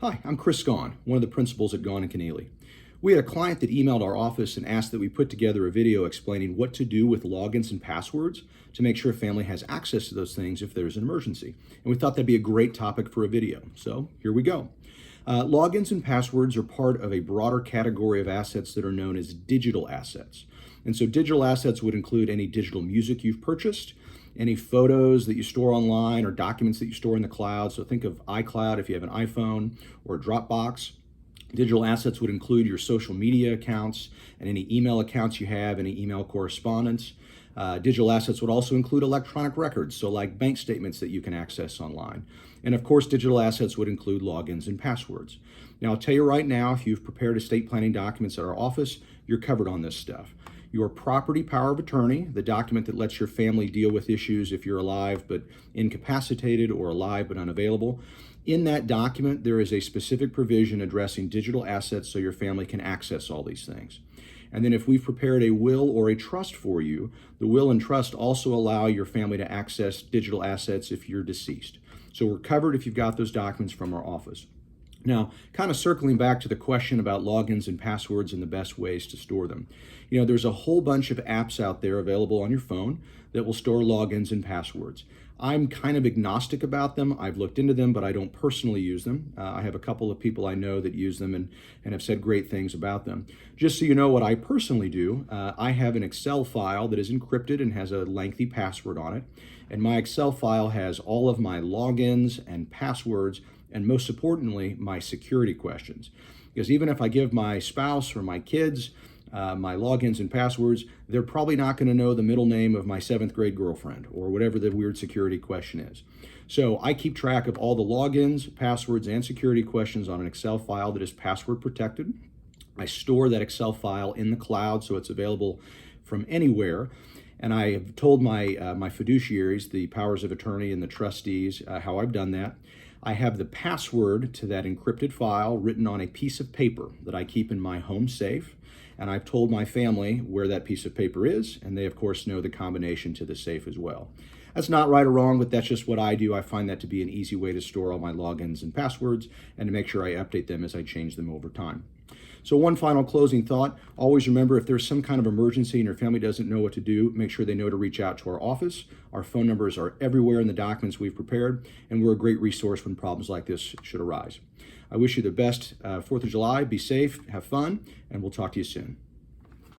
Hi, I'm Chris Gaughan, one of the principals at Gaughan and Connealy. We had a client that emailed our office and asked that we put together a video explaining what to do with logins and passwords to make sure a family has access to those things if there's an emergency. And we thought that'd be a great topic for a video. So here we go. Logins and passwords are part of a broader category of assets that are known as digital assets. And so digital assets would include any digital music you've purchased, any photos that you store online or documents that you store in the cloud. So think of iCloud if you have an iPhone or a Dropbox. Digital assets would include your social media accounts and any email accounts you have, any email correspondence. Digital assets would also include electronic records, so like bank statements that you can access online. And of course, digital assets would include logins and passwords. Now, I'll tell you right now, if you've prepared estate planning documents at our office, you're covered on this stuff. Your property power of attorney, the document that lets your family deal with issues if you're alive but incapacitated or alive but unavailable. In that document, there is a specific provision addressing digital assets so your family can access all these things. And then if we've prepared a will or a trust for you, the will and trust also allow your family to access digital assets if you're deceased. So we're covered if you've got those documents from our office. Now, kind of circling back to the question about logins and passwords and the best ways to store them. You know, there's a whole bunch of apps out there available on your phone that will store logins and passwords. I'm kind of agnostic about them. I've looked into them, but I don't personally use them. I have a couple of people I know that use them and have said great things about them. Just so you know what I personally do, I have an Excel file that is encrypted and has a lengthy password on it. And my Excel file has all of my logins and passwords, and most importantly, my security questions. Because even if I give my spouse or my kids my logins and passwords, they're probably not going to know the middle name of my 7th grade girlfriend or whatever the weird security question is. So I keep track of all the logins, passwords, and security questions on an Excel file that is password protected. I store that Excel file in the cloud so it's available from anywhere. And I have told my fiduciaries, the powers of attorney and the trustees, how I've done that. I have the password to that encrypted file written on a piece of paper that I keep in my home safe. And I've told my family where that piece of paper is, and they of course know the combination to the safe as well. That's not right or wrong, but that's just what I do. I find that to be an easy way to store all my logins and passwords and to make sure I update them as I change them over time. So one final closing thought, always remember if there's some kind of emergency and your family doesn't know what to do, make sure they know to reach out to our office. Our phone numbers are everywhere in the documents we've prepared, and we're a great resource when problems like this should arise. I wish you the best 4th of July. Be safe, have fun, and we'll talk to you soon.